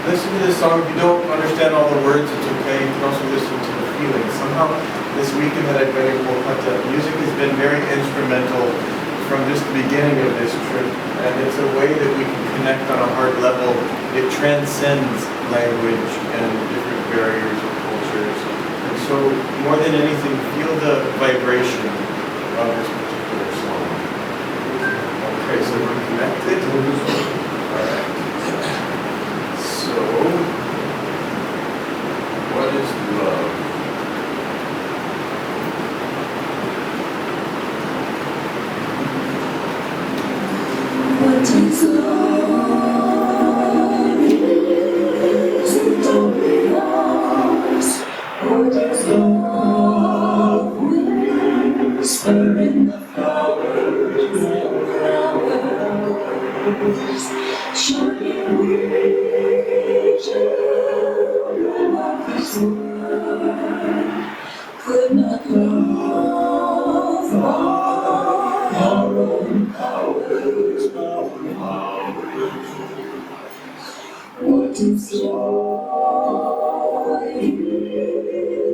Listen to this song. If you don't understand all the words, it's okay. You can also listen to the feeling. Somehow, this weekend that I've been in Kolkata, music has been very instrumental from just the beginning of this trip. And it's a way that we can connect on a heart level. It transcends language and different barriers of cultures. And so, more than anything, feel the vibration of this particular song. Okay, so we're connected. All right. So, what is love? What is love? Is it only ours? Or does love whisper in the flowers? Surely we children of this world could not love our own powers. What is joy?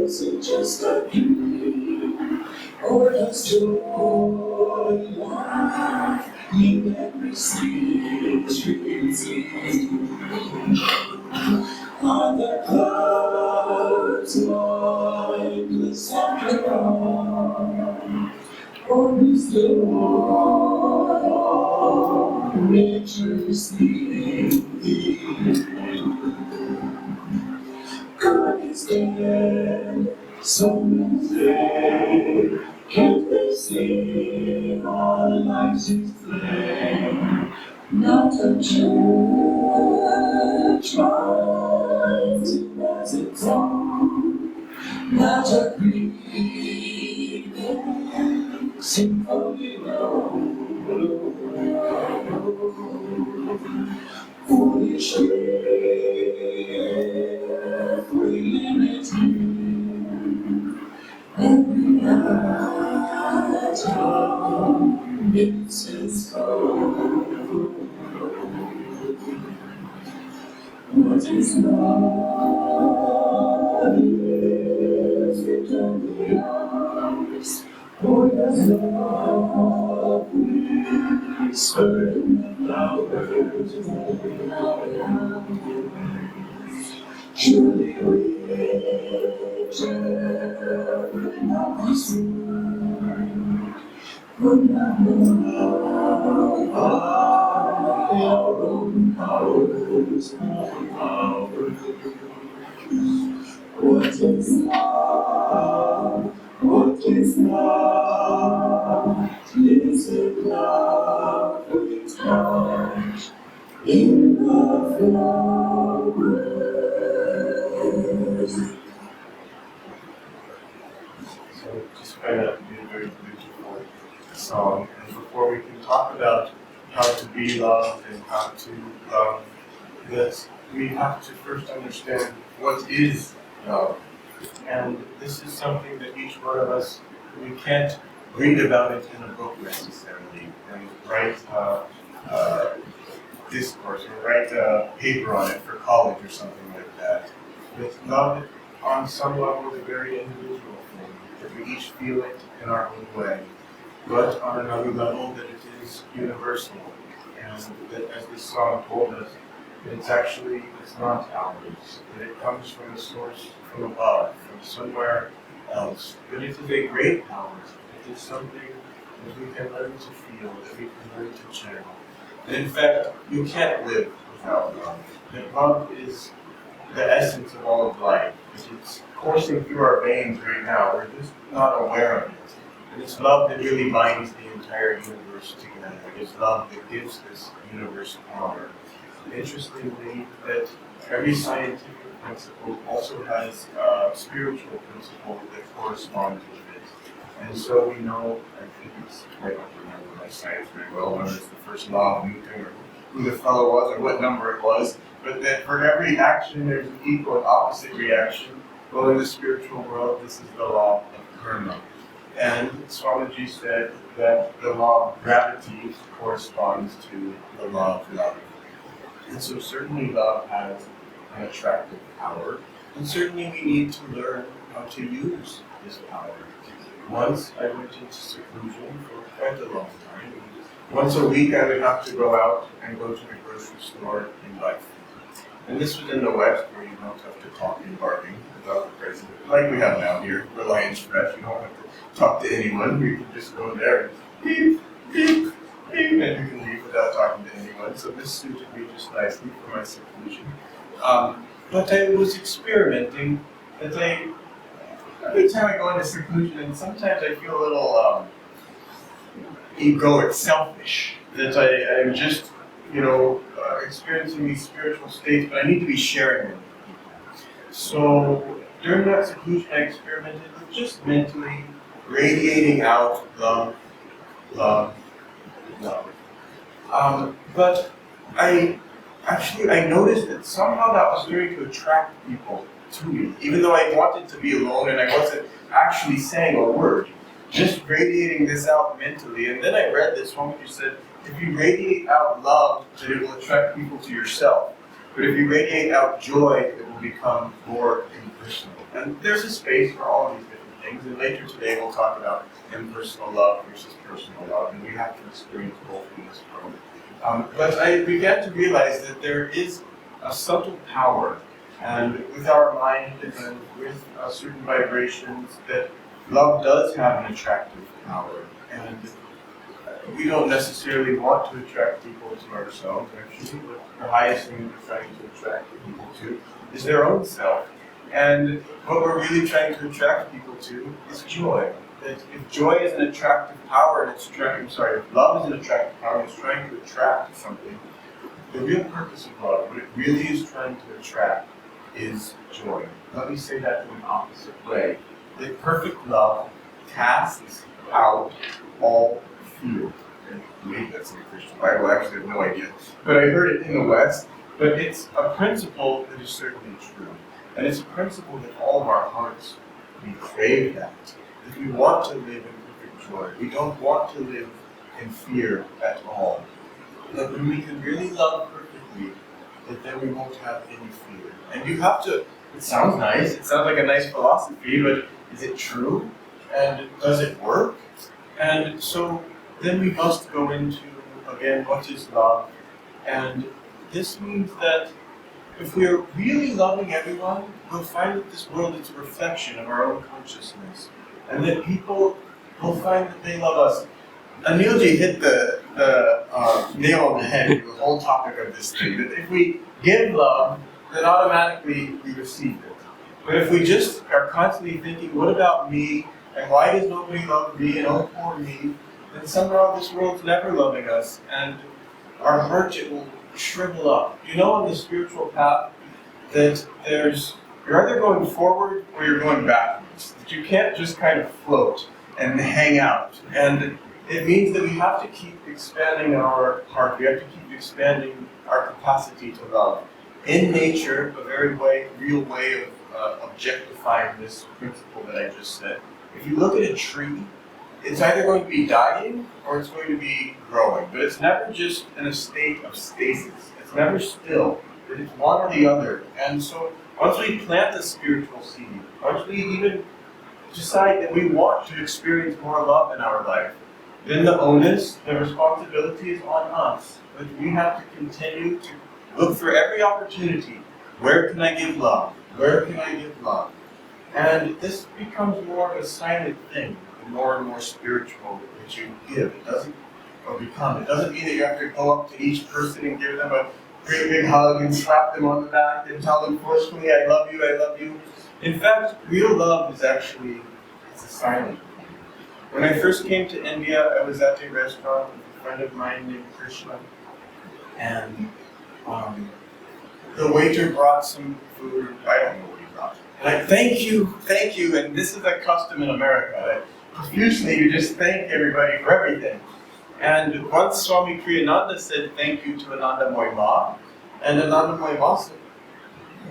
Is it just a dream? Or does joy lie in every street? On the clouds, mindless after all, or is the war nature's sleeping? God is dead, someone's dead. Can't they see our lives is flame? Not a church rising as its own, not a grieving symphony foolish grief we limit you. Every atom needs its code. What is love? Is it only ours? Or does love whisper in the flowers? Surely we children of this world could not love our own powers. What is love? is love, is it love we touch in the flowers? So just find that to be a very beautiful song. And before we can talk about how to be loved and how to love, that we have to first understand what is love. And this is something that each one of us, we can't read about it in a book necessarily and write discourse or write a paper on it for college or something like that. But love, on some level, is a very individual thing, that we each feel it in our own way. But on another level, that it is universal. And that, as this song told us, it's not ours. That it comes from a source from above, from somewhere else. But it is a great power. It is something that we can learn to feel, that we can learn to channel. And in fact, you can't live without love. That love is the essence of all of life. It's coursing through our veins right now. We're just not aware of it. And it's love that really binds the entire universe together. It is love that gives this universe power. Interestingly, that every scientific principle also has a spiritual principle that corresponds with it. And so we know, I think I don't remember my science very well, whether it's the first law of Newton or who the fellow was or what number it was, but that for every action there's an equal and opposite reaction. Well, in the spiritual world, this is the law of karma. And Swamiji said that the law of gravity corresponds to the law of love. And so certainly love has an attractive power, and certainly we need to learn how to use this power. Once I went into seclusion for quite a long time. Once a week I would have to go out and go to the grocery store and buy food. And this was in the West, where you don't have to talk and bargain without the president. Like we have now here, Reliance Fresh, you don't have to talk to anyone. You can just go there and beep, beep, beep, and you can leave without talking to anyone. So this suited me just nicely for my seclusion. But I was experimenting that every time I go into seclusion, and sometimes I feel a little egoic, selfish, that I'm just, experiencing these spiritual states, but I need to be sharing them with people. So during that seclusion, I experimented with just mentally radiating out love, love, love. But I noticed that somehow that was starting to attract people to me, even though I wanted to be alone and I wasn't actually saying a word, just radiating this out mentally. And then I read this one which said, if you radiate out love, then it will attract people to yourself. But if you radiate out joy, it will become more impersonal. And there's a space for all of these different things. And later today we'll talk about impersonal love versus personal love. And we have to experience both in this world. But I began to realize that there is a subtle power, and with our mind and with certain vibrations, that love does have an attractive power. And we don't necessarily want to attract people to ourselves. Actually, the highest thing we're trying to attract people to is their own self. And what we're really trying to attract people to is joy. That if joy is an attractive power, and if love is an attractive power, and it's trying to attract something, the real purpose of love, what it really is trying to attract, is joy. Let me say that in an opposite way. That perfect love casts out all fear. And maybe that's in the Christian Bible, actually I have no idea. But I heard it in the West, but it's a principle that is certainly true. And it's a principle that all of our hearts, we crave that. That we want to live in perfect joy. We don't want to live in fear at all. That when we can really love perfectly, that then we won't have any fear. And you have to, it sounds nice, it sounds like a nice philosophy, but is it true? And does it work? And so then we must go into, again, what is love? And this means that if we are really loving everyone, we'll find that this world is a reflection of our own consciousness. And that people will find that they love us. Anilji hit the nail on the head with the whole topic of this thing. That if we give love, then automatically we receive it. But if we just are constantly thinking, what about me? and why does nobody love me, and oh poor me, then somehow this world's never loving us, and our heart, it will shrivel up. You know, on the spiritual path, that you're either going forward or you're going backwards. That you can't just kind of float and hang out. And it means that we have to keep expanding our heart. We have to keep expanding our capacity to love. In nature, a very real way of objectifying this principle that I just said. If you look at a tree, it's either going to be dying or it's going to be growing. But it's never just in a state of stasis. It's never still. It's one or the other. And so once we plant the spiritual seed, once we even decide that we want to experience more love in our life, then the onus, the responsibility is on us. But we have to continue to look for every opportunity. Where can I give love? Where can I give love? And this becomes more of a silent thing, the more and more spiritual that you give. It doesn't become. It doesn't mean that you have to go up to each person and give them a great big hug and slap them on the back and tell them forcefully, I love you, I love you. In fact, real love is actually a silent thing. When I first came to India, I was at a restaurant with a friend of mine named Krishna, and the waiter brought some food. I don't know what he brought. And I thank you, and this is a custom in America. Profusely, you just thank everybody for everything. And once Swami Kriyananda said thank you to Ananda Ma, and Ananda Ma said,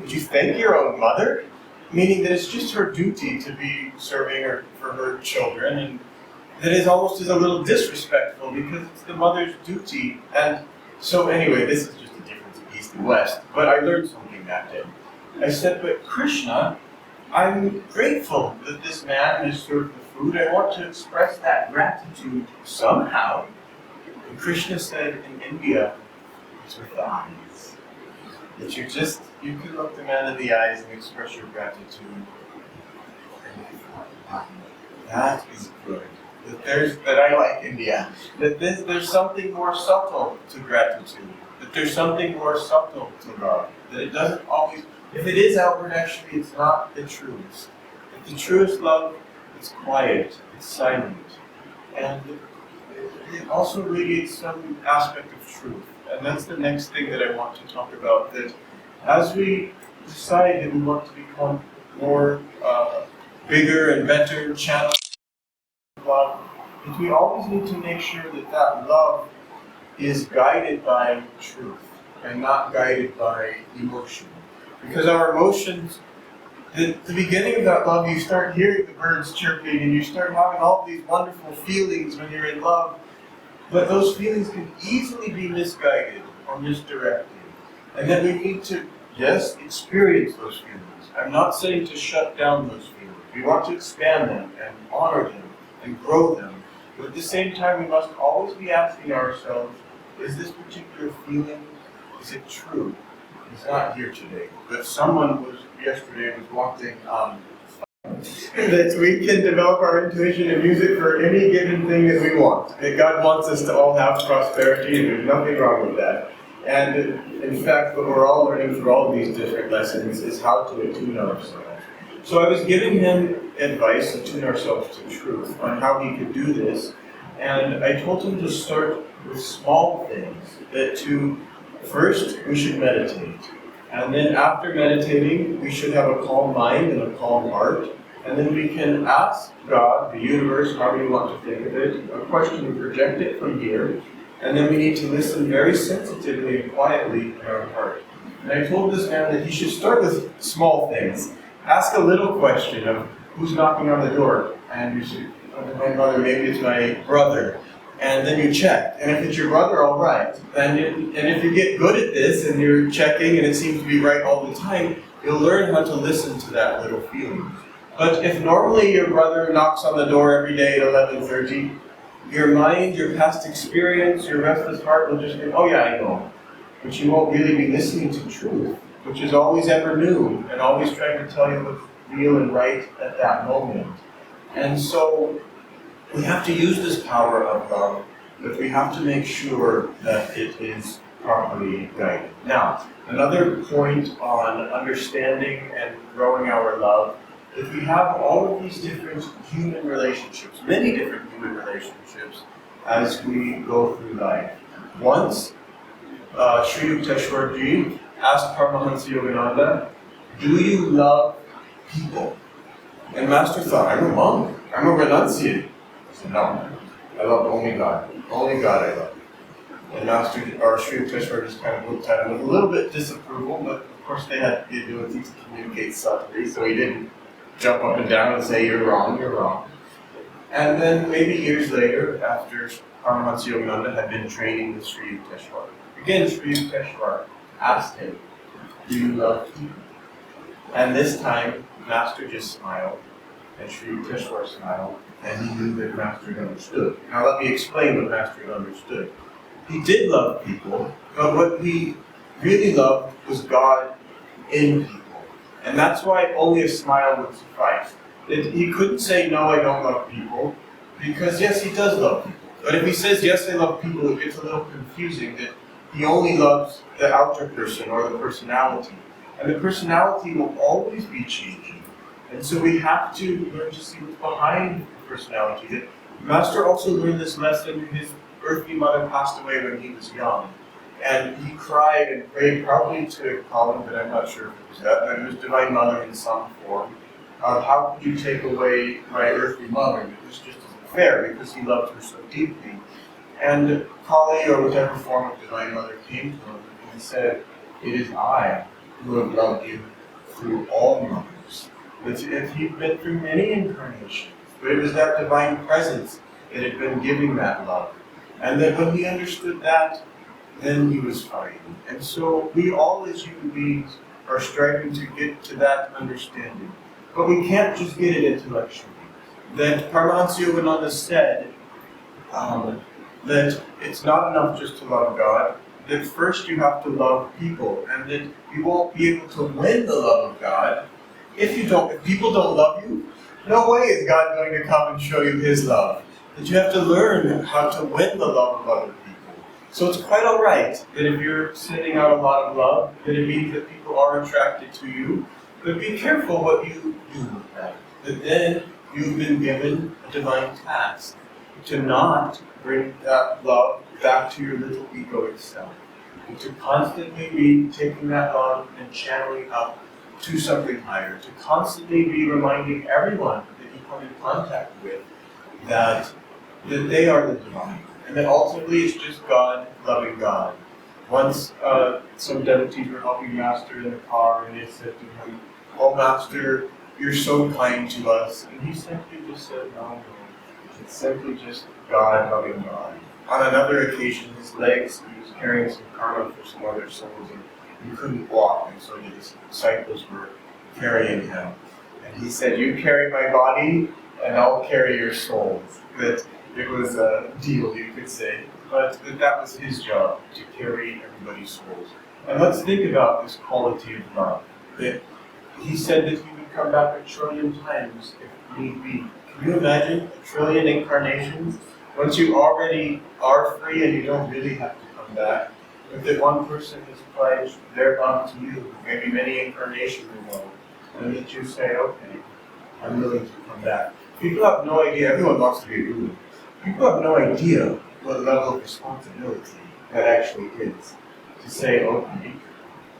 would you thank your own mother? Meaning that it's just her duty to be serving her for her children, and that is almost as a little disrespectful because it's the mother's duty. And so anyway, this is just a difference of East and West, but I learned something that day. I said, but Krishna, I'm grateful that this man has served the food. I want to express that gratitude somehow. And Krishna said, in India, it's with the eyes. That you can look the man in the eyes and express your gratitude. That is good. That I like India. That there's something more subtle to gratitude. That there's something more subtle to love. That it doesn't always, if it is outward, actually, it's not the truest. If the truest love, it's quiet, it's silent. And it also radiates some aspect of truth. And that's the next thing that I want to talk about. That as we decide that we want to become more bigger and better channels of love, is we always need to make sure that love is guided by truth and not guided by emotion. Because our emotions, the beginning of that love, you start hearing the birds chirping and you start having all these wonderful feelings when you're in love. But those feelings can easily be misguided or misdirected. And then we need to, yes, experience those feelings. I'm not saying to shut down those feelings. We want to expand them and honor them and grow them. But at the same time, we must always be asking ourselves, is this particular feeling, is it true? It's not here today. But someone yesterday was wanting that we can develop our intuition and use it for any given thing that we want. That God wants us to all have prosperity, and there's nothing wrong with that. And in fact, what we're all learning through all of these different lessons is how to attune ourselves. So I was giving him advice to attune ourselves to truth on how he could do this. And I told him to start with small things. That first, we should meditate. And then after meditating, we should have a calm mind and a calm heart. And then we can ask God, the universe, however you want to think of it, a question and project it from here. And then we need to listen very sensitively and quietly in our heart. And I told this man that he should start with small things. Ask a little question of who's knocking on the door. And you say, oh, my mother, maybe it's my brother. And then you check. And if it's your brother, all right. And if you get good at this and you're checking and it seems to be right all the time, you'll learn how to listen to that little feeling. But if normally your brother knocks on the door every day at 11:30, your mind, your past experience, your restless heart will just think, oh yeah, I know. But you won't really be listening to truth, which is always ever new and always trying to tell you what's real and right at that moment. And so we have to use this power of love, but we have to make sure that it is properly guided. Now, another point on understanding and growing our love that we have all of these different human relationships, many different human relationships, as we go through life. Once, Sri Yukteswar Ji asked Paramahansa Yogananda, "Do you love people?" And Master thought, "I'm a monk, I'm a renunciate." He said, "No, I love only God. Only God I love." And Master, or Sri Yukteswar just kind of looked at him with a little bit disapproval, but of course they had the ability to communicate subtly, so he didn't jump up and down and say, "You're wrong, you're wrong." And then maybe years later, after Paramahansa Yogananda had been training with Sri Yukteswar, again Sri Yukteswar asked him, "Do you love people?" And this time, Master just smiled, and Sri Yukteswar smiled, and he knew that Master had understood. Now let me explain what Master had understood. He did love people, but what he really loved was God in people. And that's why only a smile would suffice. He couldn't say, "No, I don't love people," because yes, he does love people. But if he says, "Yes, I love people," it gets a little confusing that he only loves the outer person or the personality. And the personality will always be changing. And so we have to learn to see what's behind the personality. That Master also learned this lesson. His earthly mother passed away when he was young. And he cried and prayed, probably to Colin, but I'm not sure if it was that, but it was Divine Mother in some form. How could you take away my earthly mother? It was just isn't fair because he loved her so deeply. And Kali, or whatever form of Divine Mother, came to him and said, "It is I who have loved you through all mothers." He'd been through many incarnations, but it was that divine presence that had been giving that love. And that when he understood that, then he was fine. And so we all as human beings are striving to get to that understanding. But we can't just get it intellectually. That Paramahansa Yogananda said that it's not enough just to love God, that first you have to love people, and that you won't be able to win the love of God if people don't love you. No way is God going to come and show you His love. That you have to learn how to win the love of other people. So it's quite all right that if you're sending out a lot of love, that it means that people are attracted to you. But be careful what you do with that. That then you've been given a divine task to not bring that love back to your little egoic self. And to constantly be taking that love and channeling up to something higher. To constantly be reminding everyone that you come in contact with that they are the divine. And that ultimately it's just God loving God. Once some devotees were helping Master in the car, and they said to him, "Oh Master, you're so kind to us." And he simply just said, "No, it's simply just God loving God." On another occasion, his legs, he was carrying some karma for some other souls, and he couldn't walk, and so the disciples were carrying him. And he said, "You carry my body, and I'll carry your souls." That it was a deal, you could say, but that was his job, to carry everybody's souls. And let's think about this quality of love. That he said that he would come back 1 trillion times if need be. Can you imagine 1 trillion incarnations? Once you already are free and you don't really have to come back, if that one person has pledged their love to you, maybe many incarnations ago, and that you say, "Okay, I'm willing to come back." People have no idea, everyone wants to be a guru. People have no idea what level of responsibility that actually is. To say, "Okay,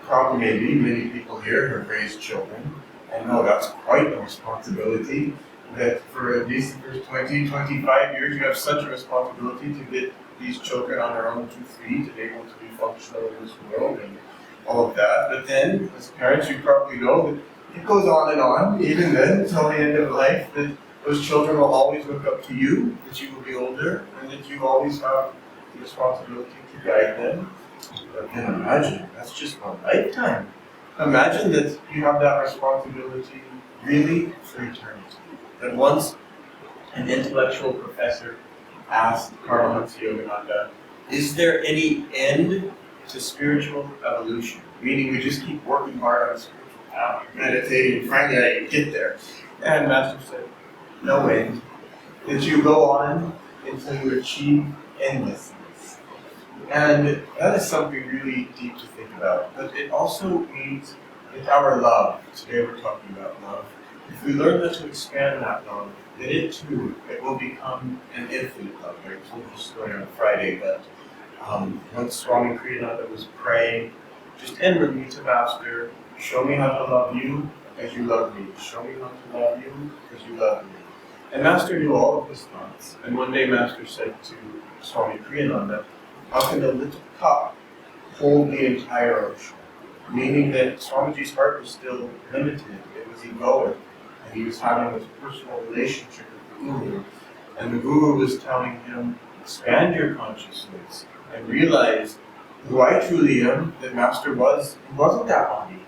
probably maybe many people here have raised children, and no, that's quite a responsibility, that for at least the first 20, 25 years, you have such a responsibility to get these children on their own 2 feet, to be able to be functional in this world, and all of that." But then, as parents, you probably know that it goes on, even then, until the end of life, that those children will always look up to you, that you will be older, and that you always have the responsibility to guide them. But then imagine, that's just one lifetime. Imagine that you have that responsibility really for eternity. That once an intellectual professor asked Paramahansa Yogananda, "Is there any end to spiritual evolution?" Meaning we just keep working hard on spiritual path, meditating, finally I get there. And Master said, "No end. That you go on until you achieve endlessness." And that is something really deep to think about. But it also means that our love, today we're talking about love, if we learn how to expand that love, then it will become an infinite love. I told this story on Friday, but once Swami Kriyananda was praying, just inwardly to Master, show me how to love you as you love me. Show me how to love you as you love me. And Master knew all of his thoughts. And one day Master said to Swami Kriyananda, how can a little cup hold the entire ocean? Meaning that Swamiji's heart was still limited. It was egoic. And he was having this personal relationship with the Guru. And the Guru was telling him, expand your consciousness and realize who I truly am, that Master wasn't that body.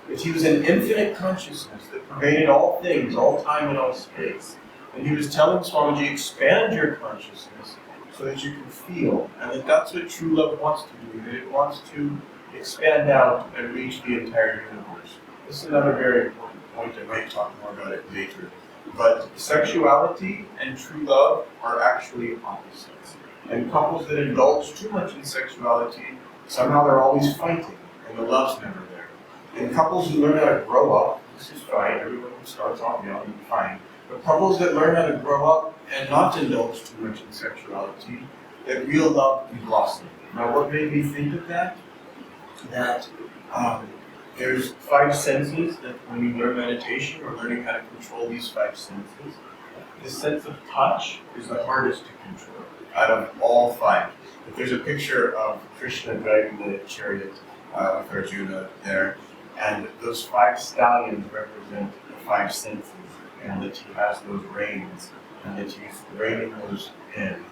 That he was an infinite consciousness that pervaded all things, all time and all space. And he was telling Swamiji, expand your consciousness so that you can feel. And that that's what true love wants to do, that it wants to expand out and reach the entire universe. This is another very important point. I might talk more about it later. But sexuality and true love are actually opposites. And couples that indulge too much in sexuality, somehow they're always fighting, and the love's never there. And couples who learn how to grow up, this is fine, everyone who starts off young is fine. But couples that learn how to grow up and not indulge too much in sexuality, that real love can blossom. Now what made me think of that? That there's 5 senses that when you learn meditation or learning how to control these 5 senses, the sense of touch is the hardest to control out of all 5. If there's a picture of Krishna driving the chariot with Arjuna there, and those 5 stallions represent the 5 senses, and that he has those reins, and that he's reining those in.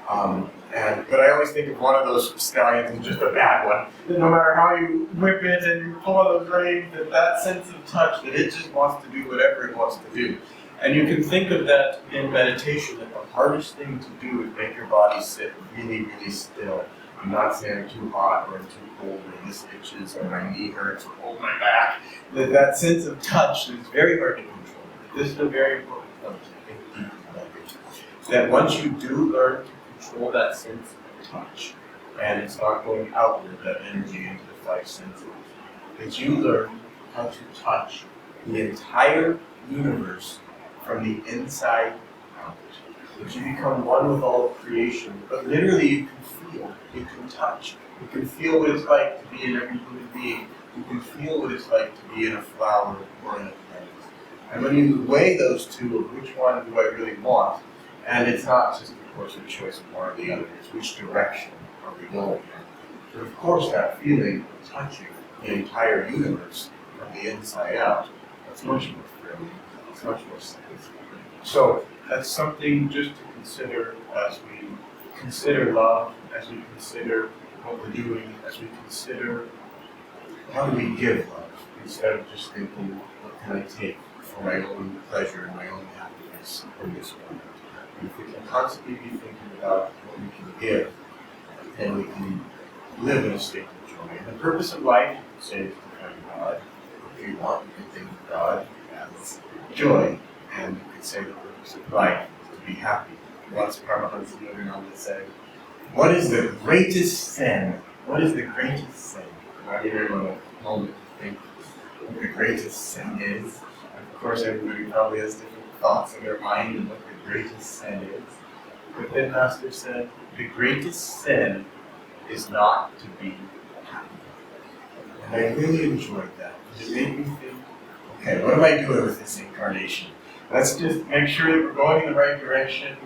But I always think of one of those stallions as just a bad one. That no matter how you whip it and you pull on those reins, that sense of touch, that it just wants to do whatever it wants to do. And you can think of that in meditation, that the hardest thing to do is make your body sit really, really still. I'm not saying I'm too hot or I'm too cold or this itches or my knee hurts or hold my back. That sense of touch is very hard to control. This is a very important point to think deeply about it. That once you do learn to control that sense of touch, and it's not going outward, that energy into the 5 senses, that you learn how to touch the entire universe from the inside out. That you become one with all of creation, but literally you can feel, you can touch, you can feel what it's like to be in every human being, you can feel what it's like to be in a flower or in a plant. And when you weigh those two of which one do I really want, and it's not just, of course, a choice of one or the other, it's which direction are we going in. But of course, that feeling of touching the entire universe from the inside out, that's much more thrilling, it's much more satisfying. So that's something just to consider as we consider love, as we consider what we're doing, as we consider how do we give love, instead of just thinking, what can I take for my own pleasure and my own happiness in this moment. And if we can constantly be thinking about what we can give, then we can live in a state of joy. And the purpose of life, you can say, is to find God. If you want, you can think of God as joy. And you could say the purpose of life is to be happy. Once Brahmachari Ananda said, what is the greatest sin? What is the greatest sin? I give everyone a moment to think what the greatest sin is. Of course, everybody probably has different thoughts in their mind and what the greatest sin is. But then Master said, the greatest sin is not to be happy. And I really enjoyed that. It made me think, okay, what am I doing with this incarnation? Let's just make sure that we're going in the right direction.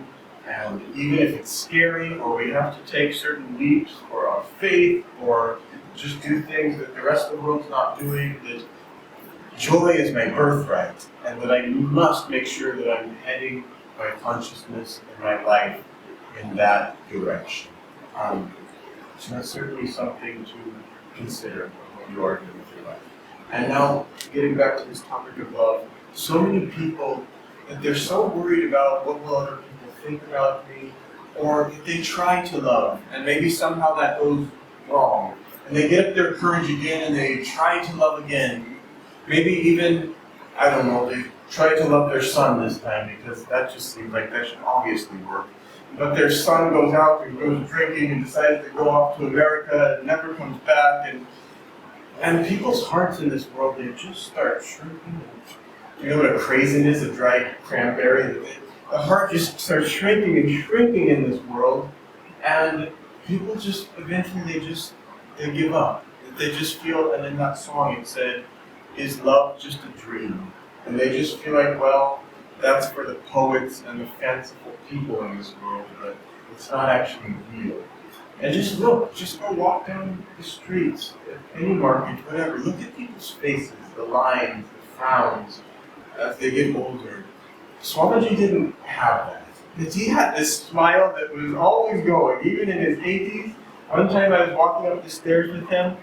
And even if it's scary, or we have to take certain leaps for our faith, or just do things that the rest of the world's not doing, that joy is my birthright, and that I must make sure that I'm heading my consciousness and my life in that direction. So that's certainly something to consider what you are doing with your life. And now, getting back to this topic of love, so many people, that they're so worried about what will other people think about me, or they try to love, and maybe somehow that goes wrong. And they get up their courage again, and they try to love again. Maybe even, I don't know, they try to love their son this time, because that just seems like that should obviously work. But their son goes out and goes drinking and decides to go off to America and never comes back. And people's hearts in this world, they just start shrinking. you know what a craisin is, a dried cranberry? The heart just starts shrinking and shrinking in this world, and people just, eventually they give up. They just feel, and in that song it said, is love just a dream? And they just feel like, well, that's for the poets and the fanciful people in this world, but it's not actually real. And just look, just go walk down the streets, any market, whatever. Look at people's faces, the lines, the frowns, as they get older. Swamiji didn't have that. He had this smile that was always going, even in his 80s. One time I was walking up the stairs with him.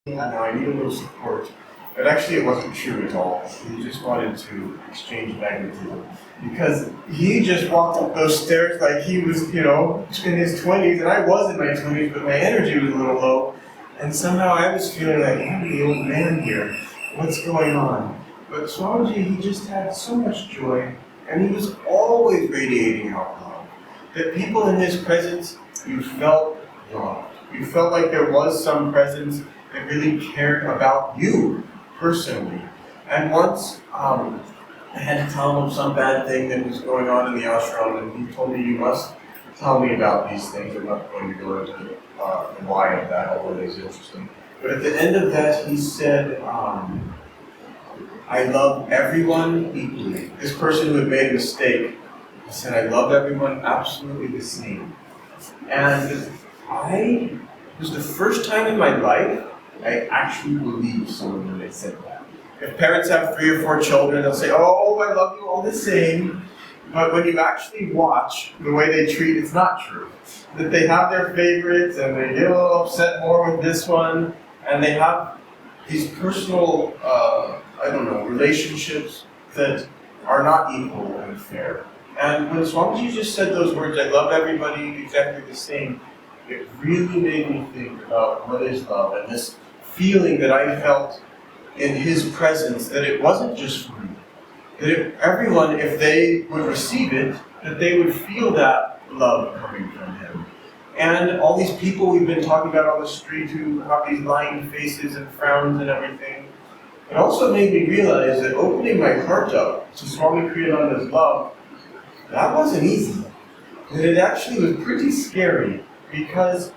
Yeah, no, I need a little support. But actually it wasn't true at all. He just wanted to exchange magnetism. Because he just walked up those stairs like he was, you know, in his 20s, and I was in my 20s, but my energy was a little low. And somehow I was feeling like, I'm the old man here. What's going on? But Swamiji, he just had so much joy, and he was always radiating out love. That people in his presence, you felt loved. You felt like there was some presence that really cared about you personally. And once I had to tell him some bad thing that was going on in the ashram, and he told me, you must tell me about these things. I'm not going to go into the why of that, although it is interesting. But at the end of that, he said, I love everyone equally. This person who had made a mistake, he said, I love everyone absolutely the same. And it was the first time in my life I actually believed someone when they said that. If parents have 3 or 4 children, they'll say, oh, I love you all the same. But when you actually watch the way they treat, it's not true. That they have their favorites, and they get a little upset more with this one, and they have these personal, relationships that are not equal and fair. And when Swamiji just said those words, I love everybody exactly the same, it really made me think about what is love, and this feeling that I felt in his presence, that it wasn't just for me. That everyone, if they would receive it, that they would feel that love coming from him. And all these people we've been talking about on the street who have these lined faces and frowns and everything, it also made me realize that opening my heart up to Swami Kriyananda's love, that wasn't easy. And it actually was pretty scary, because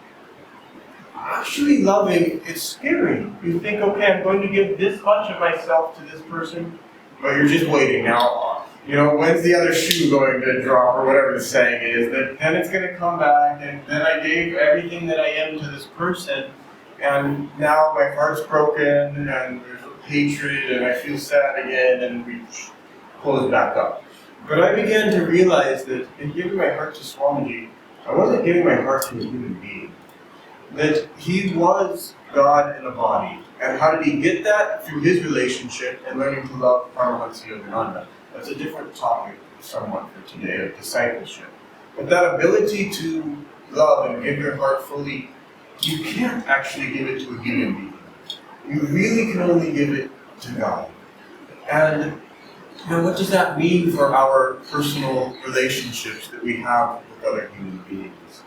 actually loving is scary. You think, okay, I'm going to give this much of myself to this person, but you're just waiting now. You know, when's the other shoe going to drop, or whatever the saying is, that then it's going to come back, and then I gave everything that I am to this person, and now my heart's broken, and there's hatred, and I feel sad again, and we close back up. But I began to realize that in giving my heart to Swamiji, I wasn't giving my heart to a human being. That he was God in a body. And how did he get that? Through his relationship and learning to love Brahmachari Ananda. That's a different topic somewhat for today, of discipleship. But that ability to love and give your heart fully, you can't actually give it to a human being. You really can only give it to God. And now what does that mean for our personal relationships that we have with other human beings?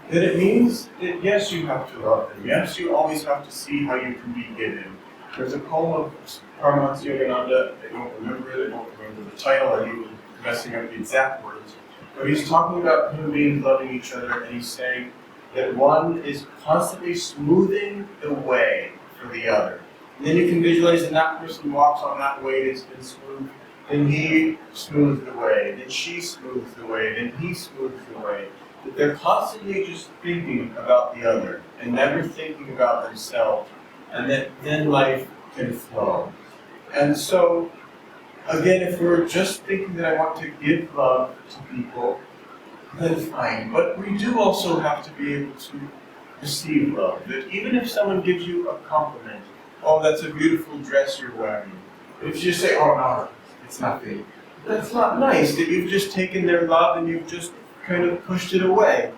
That it means that yes, you have to love them. Yes, you always have to see how you can be given. There's a poem of Brahmachari Ananda, I don't remember it, I don't remember the title, I'm even messing up the exact words. But he's talking about human beings loving each other, and he's saying that one is constantly smoothing the way for the other. And then you can visualize that that person walks on that way that's been smooth, then he smooths the way, then she smooths the way, then he smooths the way. That they're constantly just thinking about the other and never thinking about themselves, and that then life can flow. And so, again, if we're just thinking that I want to give love to people, then fine. But we do also have to be able to receive love. That even if someone gives you a compliment, oh, that's a beautiful dress you're wearing. If you just say, oh no, it's nothing. That's not nice, that you've just taken their love and you've just kind of pushed it away.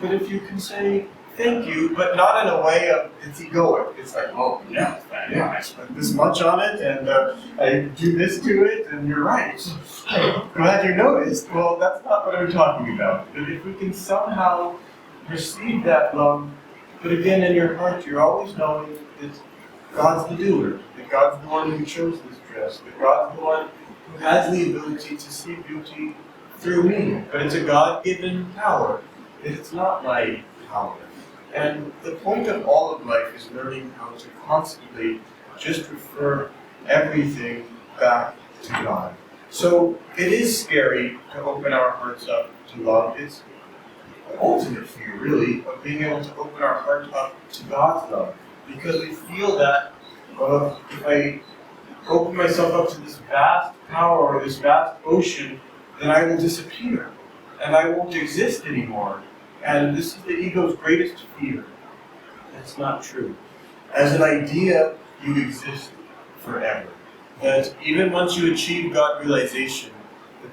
But if you can say thank you, but not in a way of it's egoic. It's like, oh yeah, I spent this much on it, and I do this to it, and you're right. I'm glad you noticed. Well, that's not what I'm talking about. But if we can somehow receive that love, but again in your heart, you're always knowing that God's the doer, that God's the one who chose this dress, that God's the one who has the ability to see beauty through me. But it's a God-given power. It's not my power. And the point of all of life is learning how to constantly just refer everything back to God. So it is scary to open our hearts up to love. It's the ultimate fear, really, of being able to open our heart up to God's love. Because we feel that, well, if I open myself up to this vast power or this vast ocean, then I will disappear. And I won't exist anymore. And this is the ego's greatest fear. That's not true. As an idea, you exist forever. That even once you achieve God realization,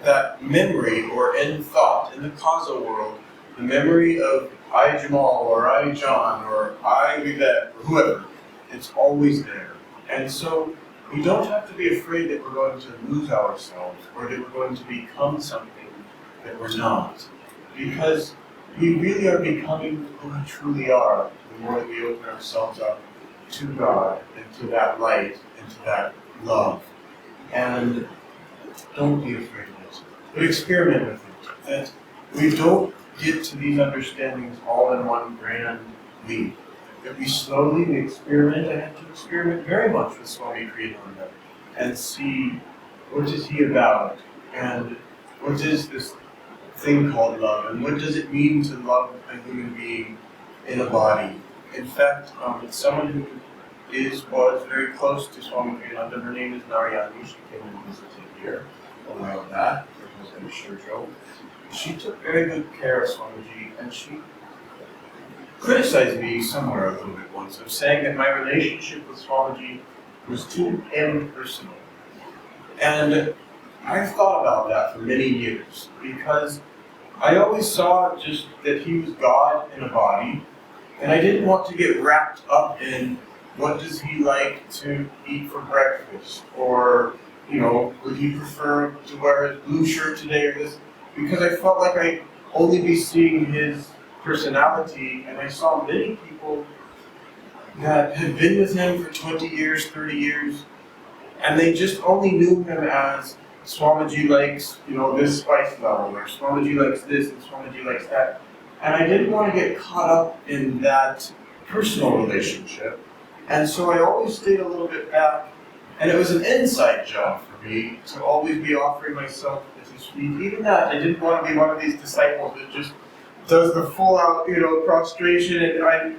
that memory or end thought in the causal world, the memory of I Jemal or I John or I Vivek or whoever, it's always there. And so we don't have to be afraid that we're going to lose ourselves or that we're going to become something that we're not. Because we really are becoming who we truly are the more that we open ourselves up to God and to that light and to that love. And don't be afraid of it. But experiment with it. That we don't get to these understandings all in one grand leap. That we slowly experiment. I had to experiment very much with Swami Kriyananda and see what is he about and what is this thing called love, and what does it mean to love a human being in a body. In fact, someone who was very close to Swami Ananda, her name is Narayani, she came and visited here a while back, it was in Shurjo. She took very good care of Swamiji, and she criticized me somewhere a little bit once of saying that my relationship with Swamiji was too impersonal. And I've thought about that for many years, because I always saw just that he was God in a body, and I didn't want to get wrapped up in what does he like to eat for breakfast, or, would he prefer to wear his blue shirt today or this, because I felt like I'd only be seeing his personality, and I saw many people that had been with him for 20 years, 30 years, and they just only knew him as Swamiji likes, this spice level, or Swamiji likes this, and Swamiji likes that. And I didn't want to get caught up in that personal relationship. And so I always stayed a little bit back. And it was an inside job for me to always be offering myself at his feet. Even that, I didn't want to be one of these disciples that just does the full out, prostration. And I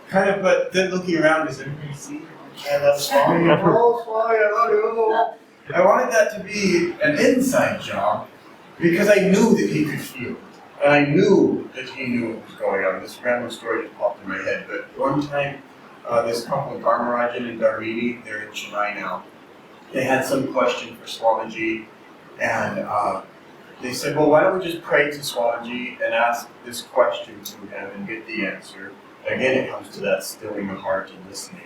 kind of, but then looking around, is everybody see? I love Swami. Oh, Swami, I love you. I wanted that to be an inside job because I knew that he could feel it. And I knew that he knew what was going on. This random story just popped in my head. But one time, this couple, Brahmachari and Dharmini, they're in Chennai now, they had some question for Swamiji. And they said, well, why don't we just pray to Swamiji and ask this question to him and get the answer. And again, it comes to that stilling the heart and listening.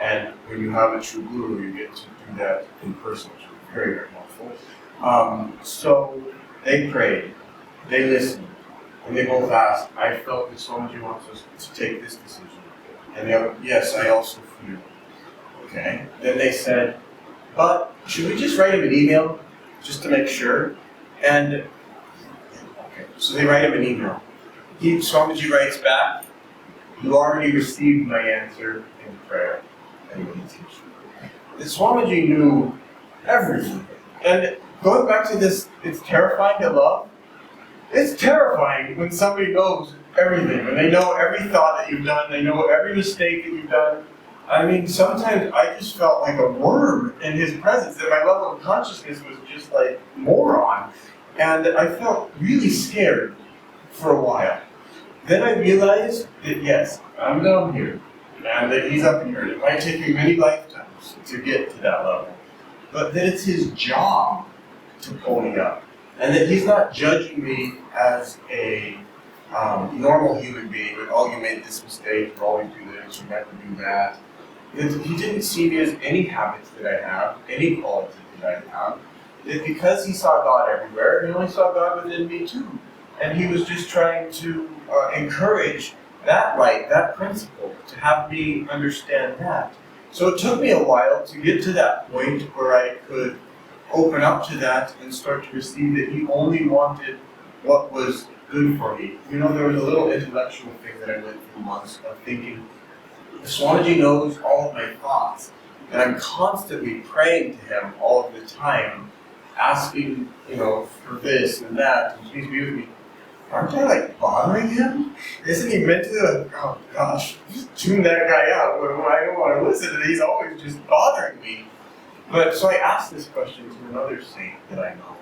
And when you have a true guru, you get to do that in person, which is very, very helpful. So they prayed, they listened, and they both asked, I felt that Swamiji wants us to take this decision. And they went, yes, I also feel. Okay. Then they said, but should we just write him an email just to make sure? And okay, so they write him an email. Swamiji writes back, you already received my answer in prayer. The Swamiji knew everything. And going back to this, it's terrifying to love. It's terrifying when somebody knows everything, when they know every thought that you've done, they know every mistake that you've done. I mean, sometimes I just felt like a worm in his presence, that my level of consciousness was just like moron. And I felt really scared for a while. Then I realized that yes, I'm down here. And that he's up here. It might take me many lifetimes to get to that level. But that it's his job to pull me up. And that he's not judging me as a normal human being, with, oh, you made this mistake, you always do this, you never do that. That he didn't see me as any habits that I have, any qualities that I have. That because he saw God everywhere, he only saw God within me too. And he was just trying to encourage that light, that principle, to have me understand that. So it took me a while to get to that point where I could open up to that and start to receive that he only wanted what was good for me. You know, there was a little intellectual thing that I went through once of thinking, Swamiji knows all of my thoughts, and I'm constantly praying to him all of the time, asking, for this and that, and please be with me. Aren't I like bothering him? Isn't he meant to? Oh gosh, just tune that guy out. I don't want to listen to it. He's always just bothering me. But so I asked this question to another saint that I know.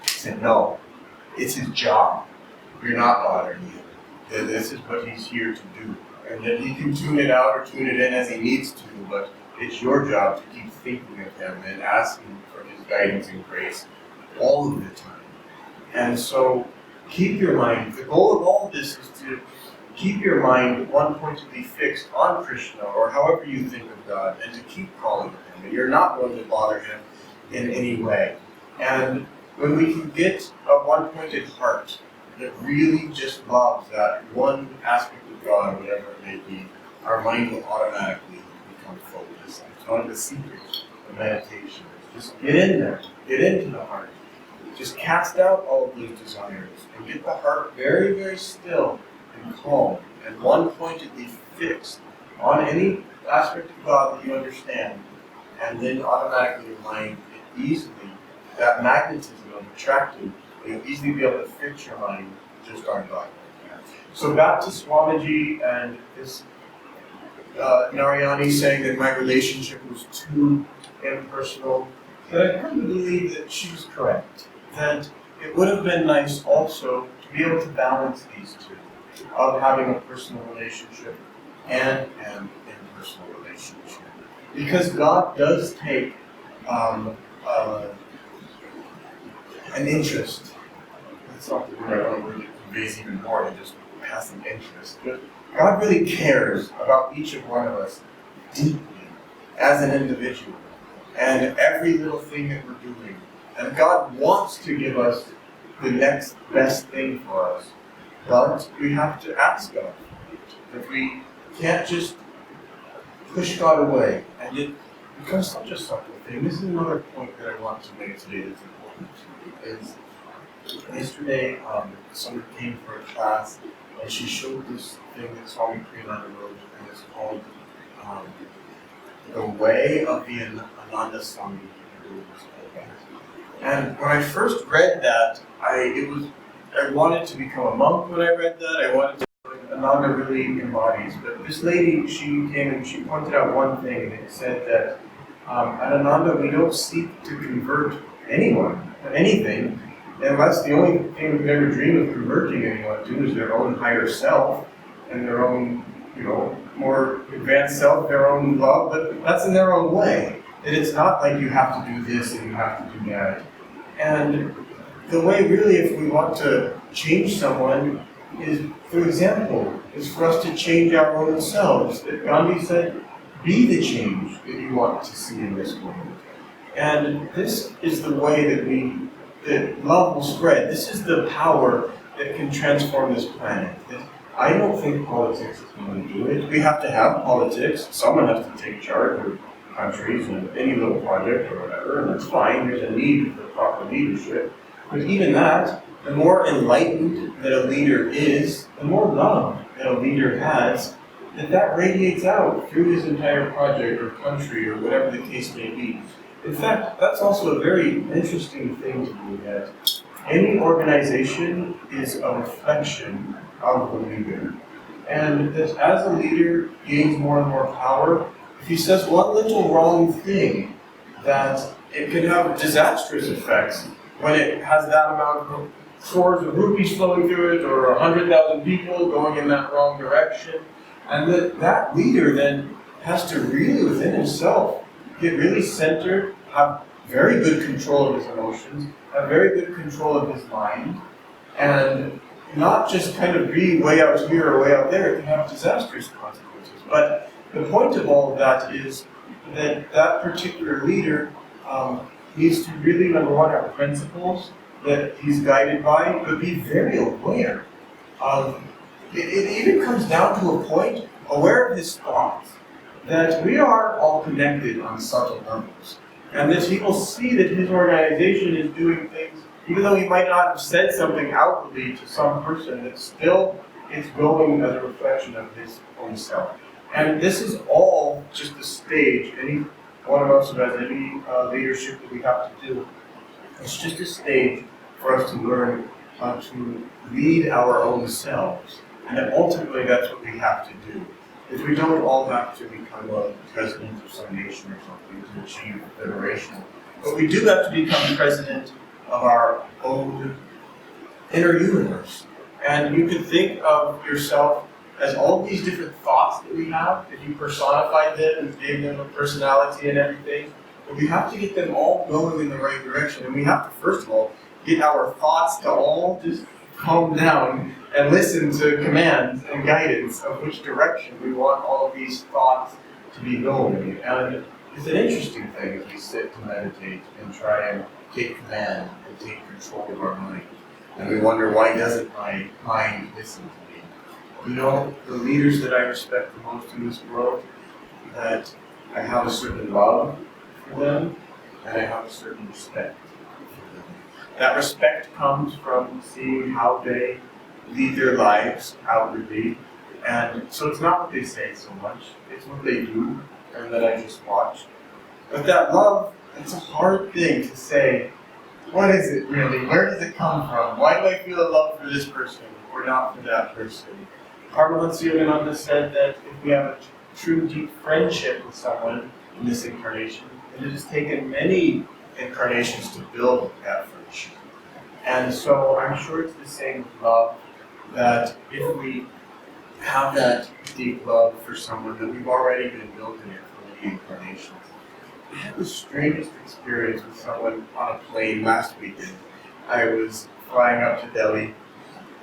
He said, no, it's his job. You're not bothering him. This is what he's here to do. And that he can tune it out or tune it in as he needs to, but it's your job to keep thinking of him and asking for his guidance and grace all of the time. And so keep your mind, the goal of all of this is to keep your mind one-pointedly fixed on Krishna, or however you think of God, and to keep calling him. And you're not going to bother him in any way. And when we can get a one-pointed heart that really just loves that one aspect of God, whatever it may be, our mind will automatically become focused. It's one of the secrets of meditation. Just get in there, get into the heart. Just cast out all of those desires and get the heart very, very still and calm and one-pointedly fixed on any aspect of God that you understand. And then automatically your mind, that magnetism of attracting, you'll easily be able to fix your mind just on God. So back to Swamiji and this Narayani saying that my relationship was too impersonal. But I come to believe that she was correct. That it would have been nice also to be able to balance these two, of having a personal relationship and an impersonal relationship. Because God does take an interest. That's not the word I want to conveys even more than just passing interest. But God really cares about each of one of us deeply as an individual and every little thing that we're doing. And God wants to give us the next best thing for us. But we have to ask God. That we can't just push God away. And it becomes such a subtle thing. This is another point that I want to make today that's important. Is yesterday, someone came for a class, and she showed this thing that Swami Ananda wrote, and it's called The Way of the Ananda Swami. And when I first read that, I wanted to become a monk when I read that. I wanted to Ananda really embodies. But this lady, she came and she pointed out one thing, and it said that at Ananda we don't seek to convert anyone, anything, unless the only thing we could ever dream of converting anyone to is their own higher self and their own, more advanced self, their own love, but that's in their own way. And it's not like you have to do this and you have to do that. And the way really, if we want to change someone, is through example, is for us to change our own selves. That Gandhi said, be the change that you want to see in this world. And this is the way that love will spread. This is the power that can transform this planet. I don't think politics is going to do it. We have to have politics. Someone has to take charge of countries and any little project or whatever, and that's fine. There's a need for proper leadership. But even that, the more enlightened that a leader is, the more love that a leader has, that radiates out through his entire project or country or whatever the case may be. In fact, that's also a very interesting thing to do, that any organization is a reflection of the leader. And that as a leader gains more and more power, if he says one little wrong thing, that it can have disastrous effects when it has that amount of crores of rupees flowing through it, or 100,000 people going in that wrong direction. And that leader then has to really, within himself, get really centered, have very good control of his emotions, have very good control of his mind, and not just kind of be way out here or way out there. It can have disastrous consequences. But the point of all of that is that that particular leader needs to really, number one, have principles that he's guided by, but be very aware of, it even comes down to a point, aware of his thoughts, that we are all connected on subtle levels. And this, he will see that his organization is doing things, even though he might not have said something outwardly to some person, that still it's going as a reflection of his own self. And this is all just a stage. Any one of us who has any leadership that we have to do, it's just a stage for us to learn how to lead our own selves. And then ultimately that's what we have to do. Is we don't all have to become a president of some nation or something to achieve liberation. But we do have to become president of our own inner universe. And you can think of yourself as all these different thoughts that we have, if you personified them and gave them a personality and everything. But we have to get them all going in the right direction. And we have to, first of all, get our thoughts to all just calm down and listen to commands and guidance of which direction we want all of these thoughts to be going. And it's an interesting thing as we sit to meditate and try and take command and take control of our mind. And we wonder, why doesn't my mind listen to me? You know, the leaders that I respect the most in this world, that I have a certain love for them, and I have a certain respect for them. That respect comes from seeing how they lead their lives outwardly. And so it's not what they say so much, it's what they do, and that I just watch. But that love, it's a hard thing to say. What is it really? Where does it come from? Why do I feel a love for this person or not for that person? Brahmachari and Ananda said that if we have a true deep friendship with someone in this incarnation, it has taken many incarnations to build that friendship. And so I'm sure it's the same with love, that if we have that deep love for someone, that we've already been building it for many incarnations. I had the strangest experience with someone on a plane last weekend. I was flying up to Delhi,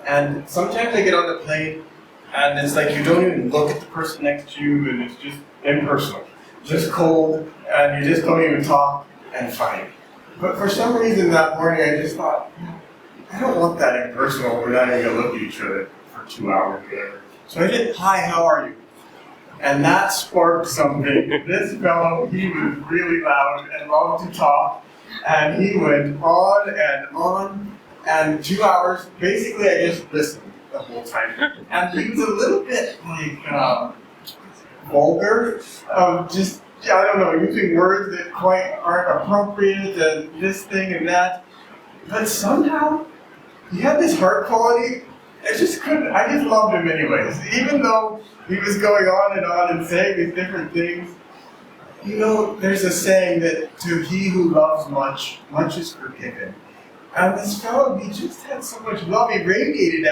and sometimes I get on the plane, and it's like you don't even look at the person next to you, and it's just impersonal. Just cold, and you just don't even talk, and fine. But for some reason that morning I just thought, I don't want that impersonal, we're not even going to look at each other for 2 hours or whatever. So I did, hi, how are you? And that sparked something. This fellow, he was really loud and loved to talk, and he went on, and 2 hours, basically I just listened the whole time. And he was a little bit like vulgar, just, I don't know, using words that quite aren't appropriate, and this thing and that. But somehow, he had this heart quality. I just loved him anyways. Even though he was going on and saying these different things. You know, there's a saying that to he who loves much, much is forgiven. And this fellow, he just had so much love, he radiated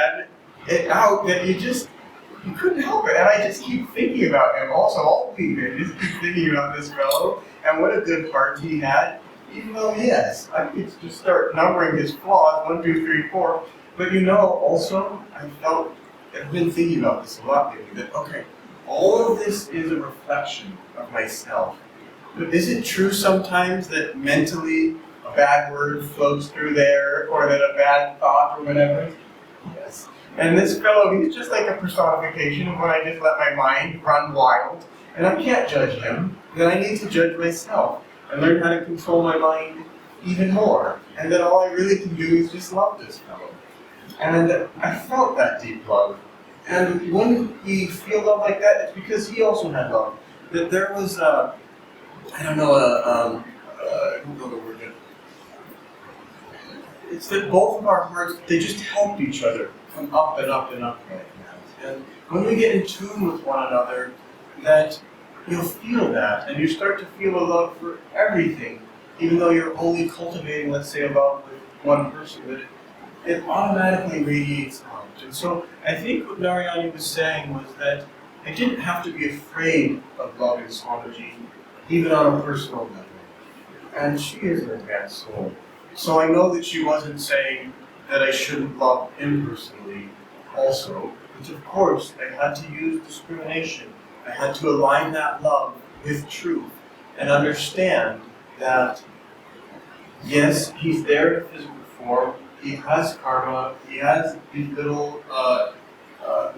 it out that you couldn't help it. And I just keep thinking about him also all week. I just keep thinking about this fellow and what a good heart he had. Even though, yes, I could just start numbering his flaws, 1, 2, 3, 4. But you know, also, I've been thinking about this a lot lately, that, okay, all of this is a reflection of myself. But is it true sometimes that mentally a bad word floats through there, or that a bad thought or whatever? Yes. And this fellow, he's just like a personification of when I just let my mind run wild, and I can't judge him, then I need to judge myself, and learn how to control my mind even more. And then all I really can do is just love this fellow. And I felt that deep love. And when we feel love like that, it's because he also had love. That there was I don't know the word. It's that both of our hearts, they just help each other come up and up and up like that. And when we get in tune with one another, that you'll feel that, and you start to feel a love for everything, even though you're only cultivating, let's say, a love with one person, but it automatically radiates out. And so I think what Narayani was saying was that I didn't have to be afraid of loving Swamiji, even on a personal level. And she is an advanced soul. So I know that she wasn't saying that I shouldn't love impersonally also, but of course I had to use discrimination. I had to align that love with truth and understand that, yes, he's there in physical form, he has karma, he has these little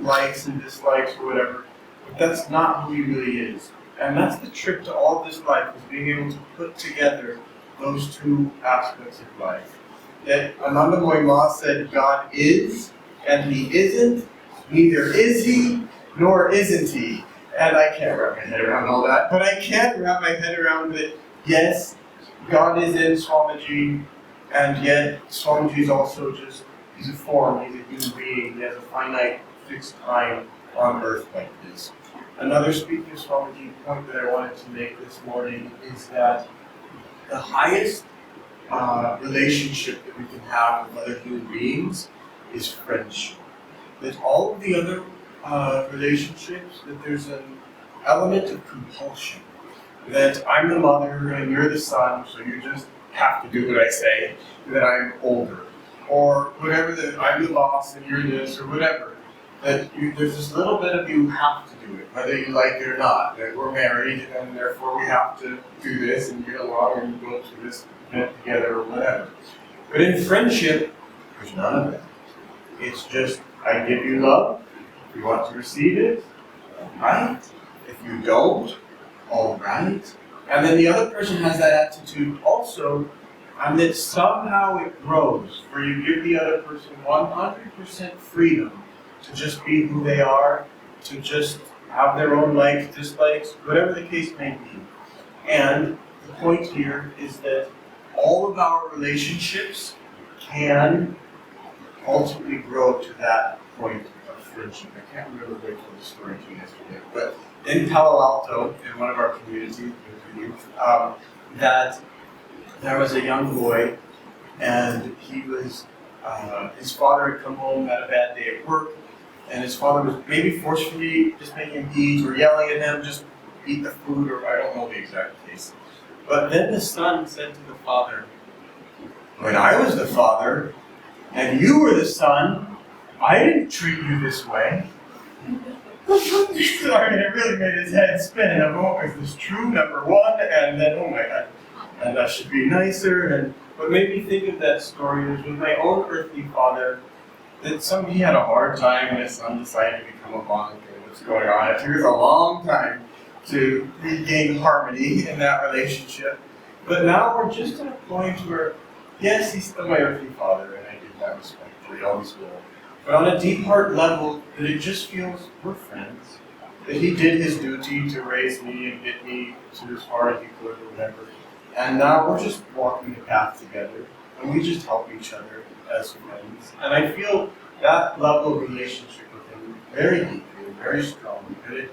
likes and dislikes or whatever, but that's not who he really is. And that's the trick to all of this life, is being able to put together those two aspects of life. That Ananda Ma said God is, and he isn't, neither is he, nor isn't he. And I can't wrap my head around all that, but I can wrap my head around that, yes, God is in Swamiji, and yet Swamiji is also just, he's a form, he's a human being, he has a finite, fixed time on earth like this. Another speaking of Swamiji point that I wanted to make this morning is that the highest relationship that we can have with other human beings is friendship. That all of the other relationships, that there's an element of compulsion. That I'm the mother and you're the son, so you just have to do what I say, that I'm older. Or whatever, that I'm the boss and you're this, or whatever. That there's this little bit of you have to do it, whether you like it or not. That we're married and therefore we have to do this and get along and go to this event together or whatever. But in friendship, there's none of that. It's just, I give you love. If you want to receive it, all right. If you don't, all right. And then the other person has that attitude also, and that somehow it grows, where you give the other person 100% freedom to just be who they are, to just have their own likes, dislikes, whatever the case may be. And the point here is that all of our relationships can ultimately grow to that point of friendship. I can't remember what I told the story to you yesterday, but in Palo Alto, in one of our communities, that there was a young boy, and he was, his father had come home, had a bad day at work, and his father was maybe forcefully just making him eat, or yelling at him, just eat the food, or I don't know the exact case. But then the son said to the father, when I was the father, and you were the son, I didn't treat you this way. Sorry, it really made his head spin. Oh, is this true? Number one, and then, oh my God, and I should be nicer. And what made me think of that story was with my own earthly father, that he had a hard time when his son decided to become a monk and what's going on. It took us a long time to regain harmony in that relationship. But now we're just at a point where, yes, he's still my earthly father, and I give that respect, he always will. But on a deep heart level, that it just feels we're friends. That he did his duty to raise me and get me to as far as he could or whatever. And now we're just walking the path together, and we just help each other as friends. And I feel that level of relationship with him very deeply and very strong. That it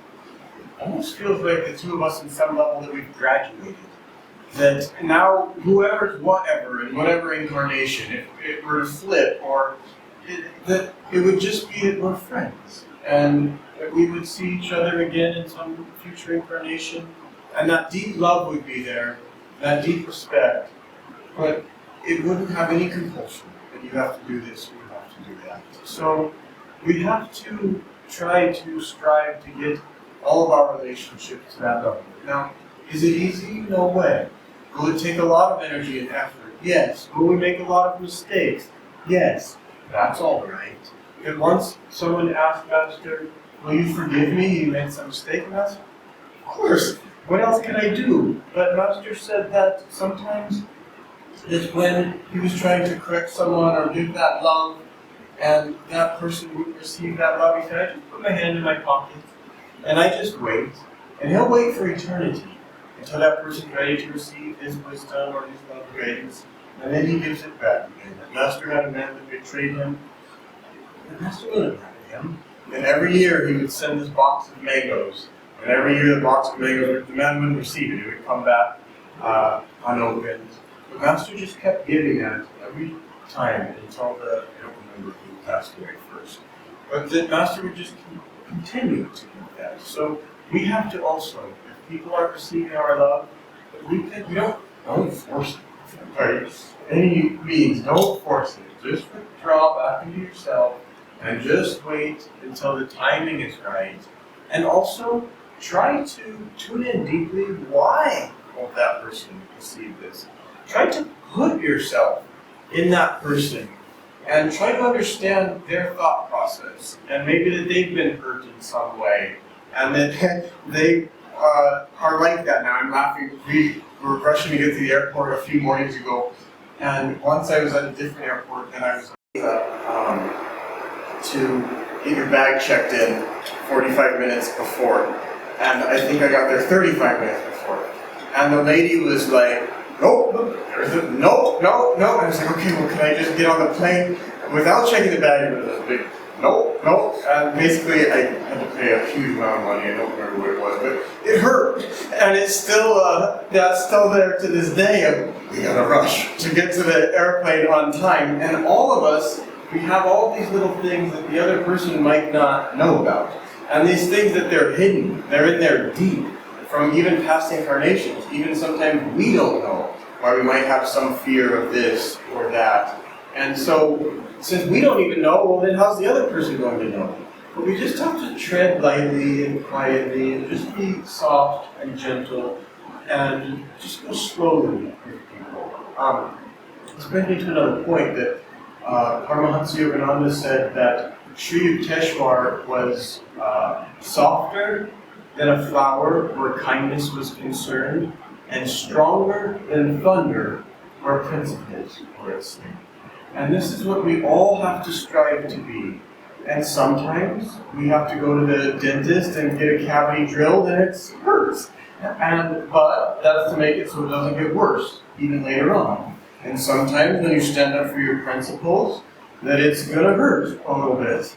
almost feels like the two of us in some level that we've graduated. That now whoever's whatever in whatever incarnation, if it were to flip, or that it would just be that we're friends, and that we would see each other again in some future incarnation, and that deep love would be there, that deep respect, but it wouldn't have any compulsion that you have to do this or you have to do that. So we have to try to strive to get all of our relationships to that level. Now, is it easy? No way. Will it take a lot of energy and effort? Yes. Will we make a lot of mistakes? Yes. That's all right. And once someone asked Master, will you forgive me? You made some mistake, Master? Of course. What else can I do? But Master said that sometimes it's when he was trying to correct someone or give that love, and that person wouldn't receive that love, he said, I just put my hand in my pocket, and I just wait. And he'll wait for eternity until that person's ready to receive his wisdom or his love guidance, and then he gives it back again. The Master had a man that betrayed him. The Master wouldn't have him. And every year he would send this box of mangoes. And every year the box of mangoes, the man wouldn't receive it. It would come back unopened. The Master just kept giving that every time until I don't remember who passed away first. But the Master would just continue to do that. So we have to also, if people aren't receiving our love, we don't force it. By any means, don't force it. Just withdraw back into yourself and just wait until the timing is right. And also, try to tune in deeply. Why won't that person receive this? Try to put yourself in that person and try to understand their thought process. And maybe that they've been hurt in some way, and that they are like that now. I'm laughing. We were rushing to get to the airport a few mornings ago, and once I was at a different airport, and I was to get your bag checked in 45 minutes before, and I think I got there 35 minutes before, and the lady was like, nope, no. And I was like, okay, well, can I just get on the plane without checking the bag? It was a big no. And basically, I had to pay a huge amount of money. I don't remember what it was, but it hurt, and it's still that's still there to this day. We gotta rush to get to the airplane on time, and all of us, we have all these little things that the other person might not know about, and these things that they're hidden, they're in there deep, from even past incarnations. Even sometimes we don't know why we might have some fear of this or that, and so. Since we don't even know, well then how's the other person going to know? But we just have to tread lightly and quietly and just be soft and gentle and just go slowly with people. This brings me to another point that Paramahansa Yogananda said that Sri Yukteswar was softer than a flower where kindness was concerned and stronger than thunder where principles were at stake. And this is what we all have to strive to be. And sometimes we have to go to the dentist and get a cavity drilled and it hurts. But that's to make it so it doesn't get worse, even later on. And sometimes when you stand up for your principles, that it's going to hurt a little bit.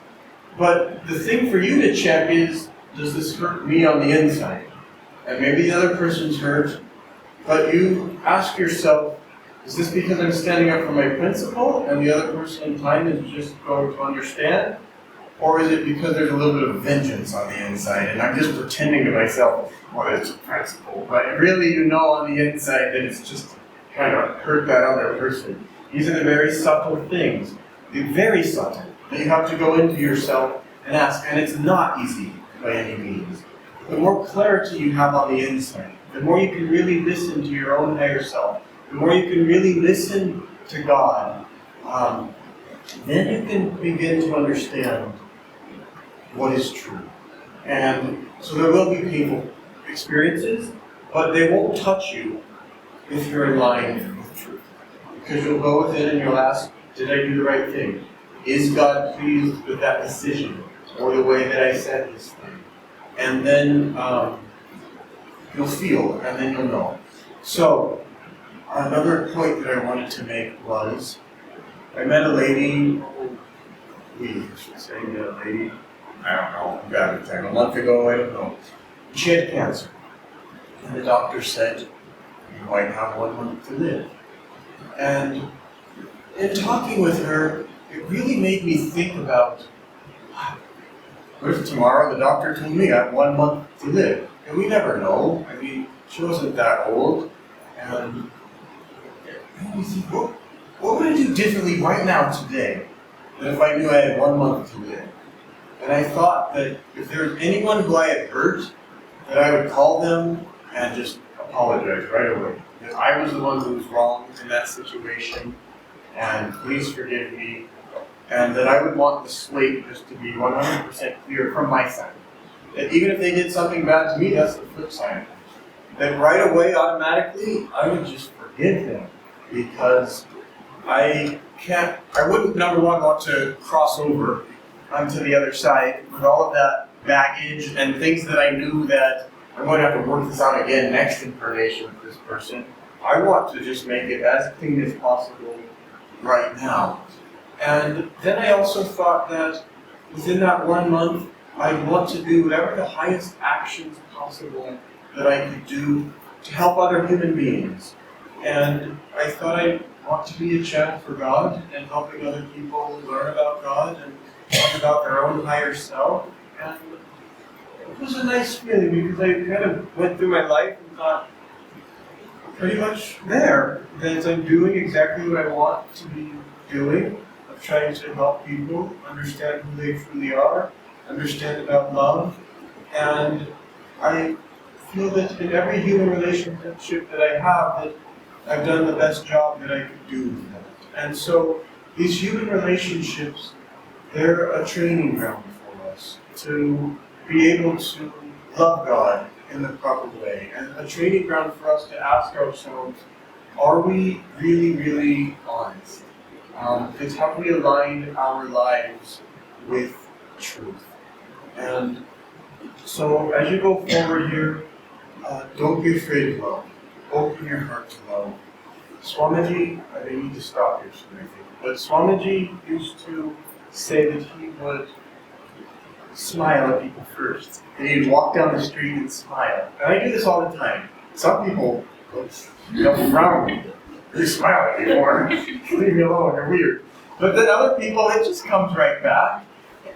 But the thing for you to check is, does this hurt me on the inside? And maybe the other person's hurt, but you ask yourself, is this because I'm standing up for my principle and the other person in time is just going to understand? Or is it because there's a little bit of vengeance on the inside and I'm just pretending to myself, well, it's a principle. But really you know on the inside that it's just kind of hurt that other person. These are the very subtle things, the very subtle, that you have to go into yourself and ask. And it's not easy by any means. The more clarity you have on the inside, the more you can really listen to your own higher self, the more you can really listen to God, then you can begin to understand what is true. And so there will be painful experiences, but they won't touch you if you're in line with truth. Because you'll go within and you'll ask, did I do the right thing? Is God pleased with that decision or the way that I said this thing? And then you'll feel, and then you'll know. So, another point that I wanted to make was, I met a lady, I don't know, about a month ago, I don't know. She had cancer. And the doctor said, you might have 1 month to live. And in talking with her, it really made me think about, what if tomorrow the doctor told me I have 1 month to live? And we never know. I mean, she wasn't that old. And you think, what would I do differently right now today than if I knew I had 1 month to live? And I thought that if there was anyone who I had hurt, that I would call them and just apologize right away. Because I was the one who was wrong in that situation, and please forgive me. And that I would want the slate just to be 100% clear from my side. That even if they did something bad to me, that's the flip side. That right away, automatically, I would just forgive them. Because I wouldn't, number one, want to cross over onto the other side with all of that baggage and things that I knew that I'm going to have to work this out again next incarnation with this person. I want to just make it as clean as possible right now. And then I also thought that within that 1 month, I'd want to do whatever the highest actions possible that I could do to help other human beings. And I thought I'd want to be a channel for God and helping other people learn about God and talk about their own higher self. And it was a nice feeling because I kind of went through my life and thought, pretty much there, that I'm doing exactly what I want to be doing, of trying to help people understand who they truly are, understand about love, and I feel that in every human relationship that I have, that I've done the best job that I could do with that. And so these human relationships, they're a training ground for us to be able to love God in the proper way, and a training ground for us to ask ourselves, are we really, really honest? Have we aligned our lives with truth? And so as you go forward here, don't be afraid of love. Open your heart to love. Swamiji, I need to stop here soon, I think. But Swamiji used to say that he would smile at people first. And he'd walk down the street and smile. And I do this all the time. Some people don't frown. They smile at me more. Leave me alone, they're weird. But then other people, it just comes right back.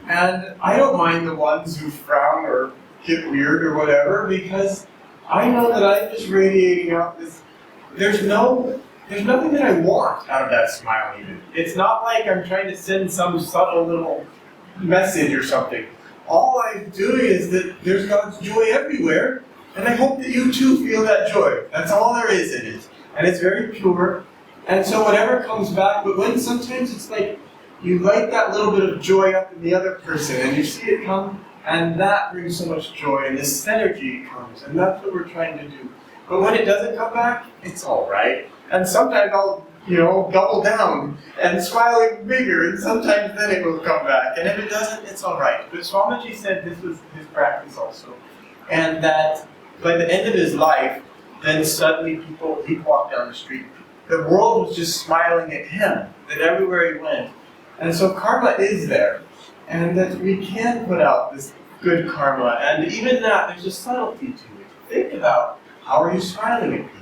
And I don't mind the ones who frown or get weird or whatever, because I know that I'm just radiating out this. There's nothing that I want out of that smile even. It's not like I'm trying to send some subtle little message or something. All I'm doing is that there's God's joy everywhere, and I hope that you too feel that joy. That's all there is in it. And it's very pure. And so whatever comes back, but when sometimes it's like you light that little bit of joy up in the other person, and you see it come, and that brings so much joy, and this synergy comes, and that's what we're trying to do. But when it doesn't come back, it's all right. And sometimes I'll, double down and smile even bigger, and sometimes then it will come back. And if it doesn't, it's all right. But Swamiji said this was his practice also, and that by the end of his life, then suddenly he'd walk down the street. The world was just smiling at him, that everywhere he went. And so karma is there, and that we can put out this good karma, and even that, there's a subtlety to it. Think about, how are you smiling at people?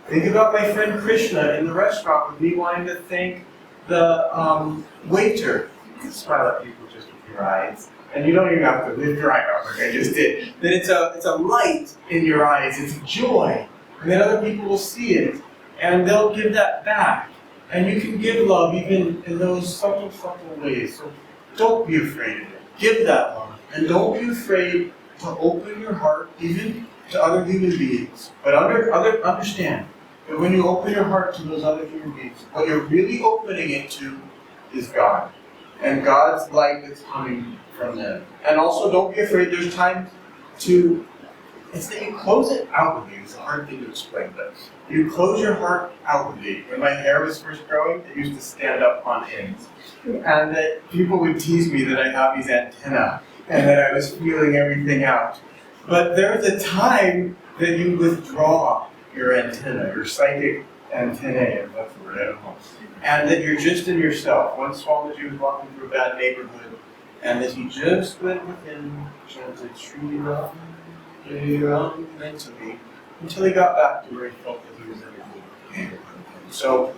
Think about my friend Krishna in the restaurant with me wanting to thank the waiter. You can smile at people just with your eyes, and you don't even have to lift your eyebrows like I just did. Then it's a light in your eyes, it's joy, and then other people will see it, and they'll give that back. And you can give love even in those subtle ways. So don't be afraid of it. Give that love. And don't be afraid to open your heart even to other human beings. But understand that when you open your heart to those other human beings, what you're really opening it to is God. And God's light that's coming from them. And also don't be afraid, there's time to, it's that you close it outwardly. It's a hard thing to explain, but you close your heart outwardly. When my hair was first growing, it used to stand up on ends. And that people would tease me that I have these antennae and that I was feeling everything out. But there's a time that you withdraw your antenna, your psychic antennae, if that's the word, I don't know. And that you're just in yourself. Once Swamiji was walking through a bad neighborhood, and that he just went within, chanted Sri Ram, mentally, until he got back to where he felt that he was in a good neighborhood. So,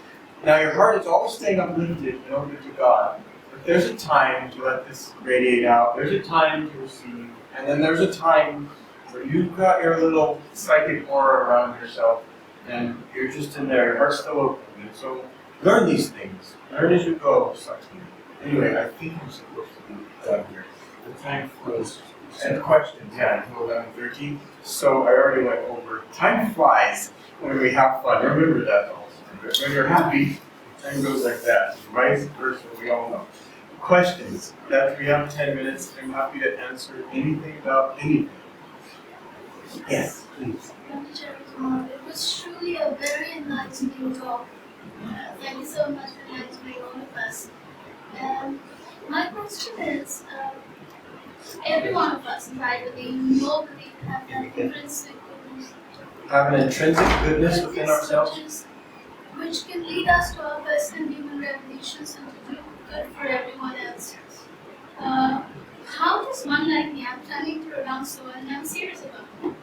now your heart is always staying uplifted in order to God. But there's a time to let this radiate out, there's a time to receive, and then there's a time where you've got your little psychic aura around yourself, and you're just in there, your heart's still open. And so, learn these things. Learn as you go, Satsang. Anyway, I think I'm supposed to be done here. The time flows. And questions, yeah, until 11:13. So I already went over. Time flies when we have fun. Remember that also. When you're happy, time goes like that. Vice versa, we all know. Questions. That we have 10 minutes. I'm happy to answer anything about anything. Yes, please. Brahmachari, it was truly a very enlightening talk. Thank you so much for enlightening all of us. My question is, every one of us, right, whether you know that we have that intrinsic goodness. Have an intrinsic goodness within ourselves, which can lead us to our personal human revelations and to do good for everyone else. How does one like me, I'm planning to pronounce so, and I'm serious about it.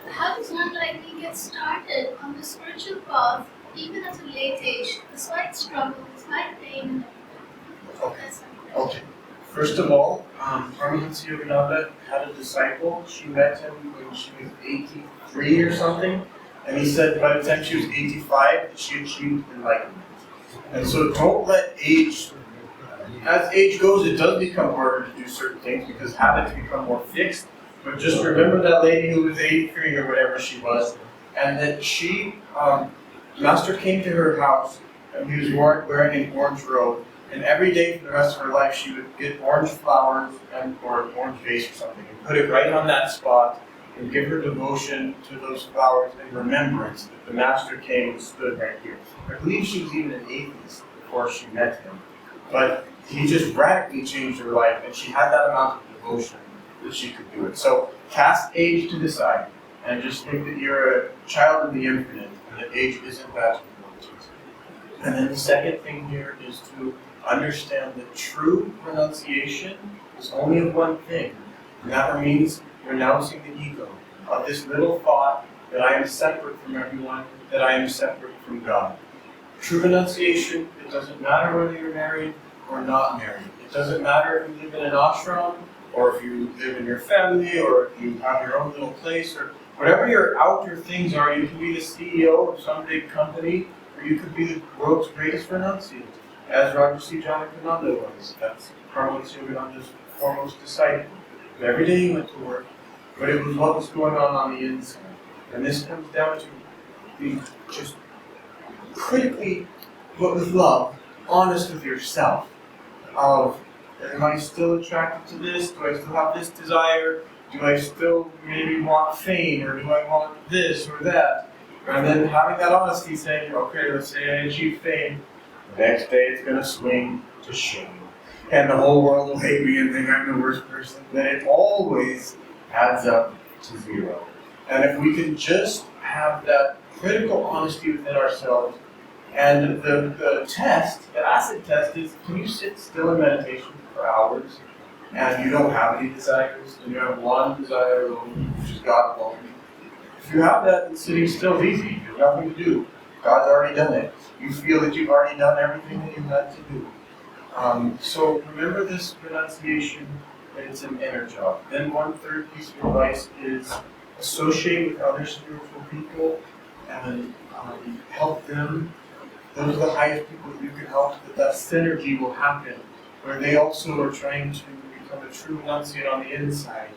How does one like me get started on the spiritual path, even at a late age, despite struggle, despite pain? Okay. First of all, Ananda had a disciple. She met him when she was 83 or something, and he said by the time she was 85, she achieved enlightenment. And so don't let age, as age goes, it does become harder to do certain things because habits become more fixed. But just remember that lady who was 83 or whatever she was, and that she, Master came to her house, and he was wearing an orange robe. And every day for the rest of her life, she would get orange flowers or an orange vase or something and put it right on that spot and give her devotion to those flowers in remembrance that the Master came and stood right here. I believe she was even an atheist before she met him, but he just radically changed her life, and she had that amount of devotion that she could do it. So cast age to the side, and just think that you're a child of the infinite, and that age isn't that important. And then the second thing here is to understand that true renunciation is only of one thing, and that means renouncing the ego of this little thought that I am separate from everyone, that I am separate from God. True renunciation, it doesn't matter whether you're married or not married. It doesn't matter if you live in an ashram, or if you live in your family, or if you have your own little place, or whatever your outer things are. You can be the CEO of some big company, or you could be the world's greatest renunciant, as Rajarsi Ananda was. That's Brahmachari Yogananda's foremost disciple. Every day he went to work, but it was what was going on the inside. And this comes down to being just critically, but with love, honest with yourself. Of, am I still attracted to this? Do I still have this desire? Do I still maybe want fame, or do I want this or that? And then having that honesty, saying, okay, let's say I achieve fame, the next day it's going to swing to shame. And the whole world will hate me and think I'm the worst person. Then it always adds up to zero. And if we can just have that critical honesty within ourselves, and the test, the acid test is, can you sit still in meditation for hours, and you don't have any desires, and you have one desire alone, which is God alone? If you have that, then sitting still is easy. There's nothing to do. God's already done it. You feel that you've already done everything that you had to do. So remember this renunciation, that it's an inner job. Then one third piece of advice is associate with other spiritual people and help them. Those are the highest people that you can help, that synergy will happen, where they also are trying to become a true renunciate on the inside.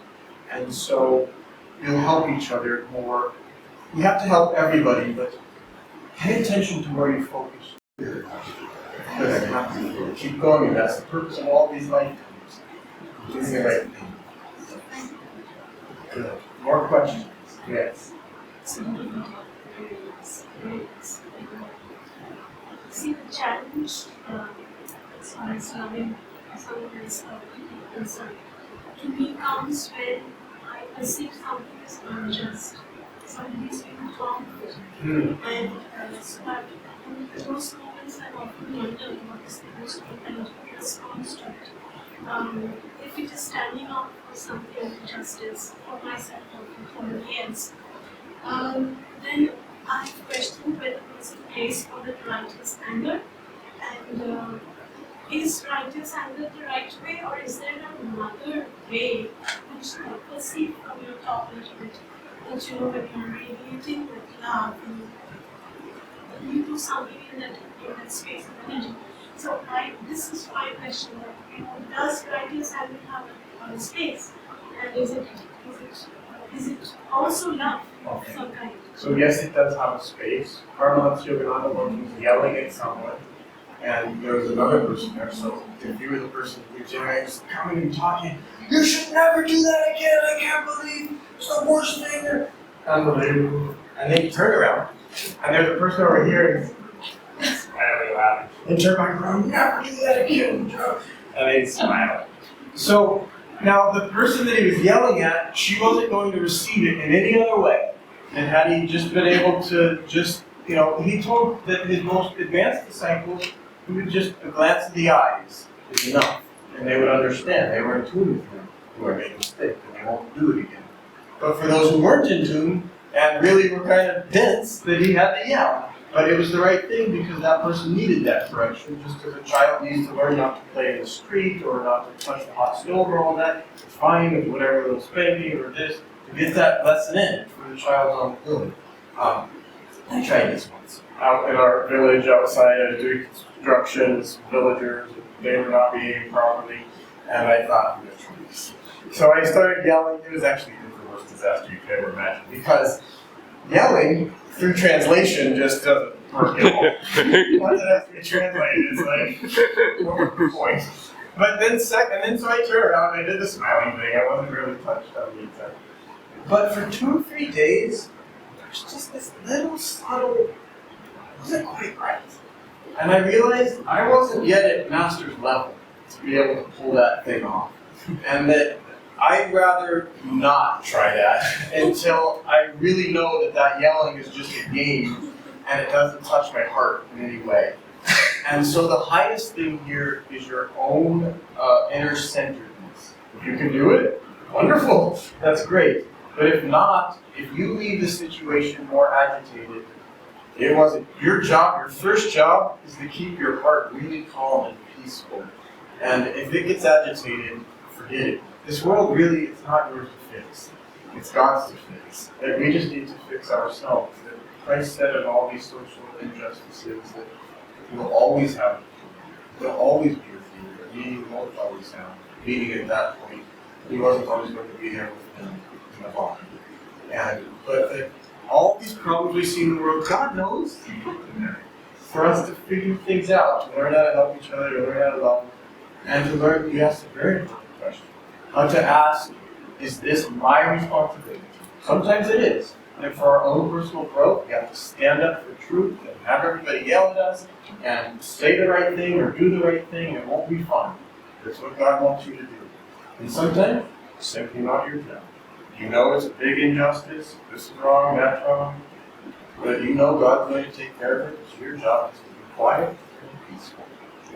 And so you'll help each other more. You have to help everybody, but pay attention to where you focus. Keep going, and that's the purpose of all these lifetimes. Doing the right thing. Good. More questions? Yes. See, the challenge as far as loving someone is concerned, to me comes when I perceive something is unjust, something is being harmful, and so that in those moments I often wonder what is the most important response to it. If it is standing up for something, justice, for myself or for somebody else, then I question whether there is a place for the righteous anger, and is righteous anger the right way, or is there another way which I perceive from your talk a little bit, that you know when you're radiating with love and you do something in that space of energy. So this is my question, that does righteous anger have a space, and is it also love of some kind? So yes, it does have a space. Brahmachari Yogananda was yelling at someone, and there was another person there. So if you were the person who was yelling, coming and talking, you should never do that again. I can't believe it's the worst thing. Unbelievable. And then you turn around, and there's a person over here, and smiling, laughing, and turn back around, never do that again. And they smile. So now the person that he was yelling at, she wasn't going to receive it in any other way. And had he just been able to he told that his most advanced disciples, who would just a glance of the eyes is enough. And they would understand. They were in tune with him, who had made a mistake, and they won't do it again. But for those who weren't in tune, and really were kind of dense, that he had to yell. But it was the right thing, because that person needed that correction, just as a child needs to learn not to play in the street, or not to touch the hot stove, or all that. It's fine with whatever little spanking, or this, to get that lesson in for the child's own good. I tried this once. Out in our village outside, I was doing constructions, villagers, they were not behaving properly, and I thought, I'm going to try this. So I started yelling. It was actually the worst disaster you could ever imagine, because yelling through translation just doesn't work at all. Once it has to be translated, it's like, what's the point? But then so I turned around and I did the smiling thing. I wasn't really touched on the inside. But for 2 or 3 days, there's just this little subtle, wasn't quite right. And I realized I wasn't yet at master's level to be able to pull that thing off. And that I'd rather not try that until I really know that that yelling is just a game and it doesn't touch my heart in any way. And so the highest thing here is your own inner centeredness. If you can do it, wonderful, that's great. But if not, if you leave the situation more agitated, it wasn't your job. Your first job is to keep your heart really calm and peaceful. And if it gets agitated, forget it. This world really is not yours to fix. It's God's to fix. And we just need to fix ourselves. That Christ said in all these social injustices that we'll always have, there'll always be a fear. We won't always have. Meaning at that point, he wasn't always going to be there with them in the body. But all these problems we see in the world, God knows. For us to figure things out, to learn how to help each other, to learn how to love, and to learn, you ask a very important question. How to ask, is this my responsibility? Sometimes it is. And for our own personal growth, we have to stand up for truth and have everybody yell at us and say the right thing or do the right thing. It won't be fun. That's what God wants you to do. And sometimes, it's simply not your job. You know it's a big injustice, this is wrong, that's wrong, but you know God's going to take care of it. It's your job is to be quiet and peaceful.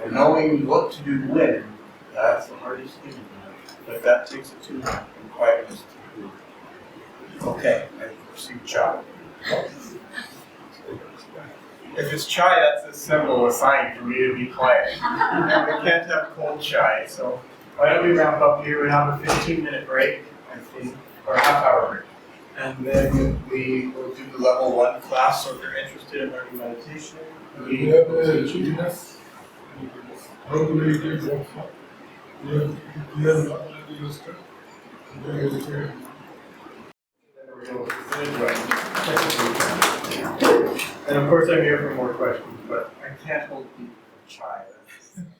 And knowing what to do when, that's the hardest thing. But that takes it to quietness to do. Okay, I see chai. If it's chai, that's a symbol, a sign for me to be quiet. And we can't have cold chai, so why don't we wrap up here? We have a 15-minute break, I think, or a half-hour break. And then we will do the level 1 class, so if you're interested in learning meditation, we will teach you. How to meditate also. We have already listed. And of course I'm here for more questions, but I can't hold people for chai.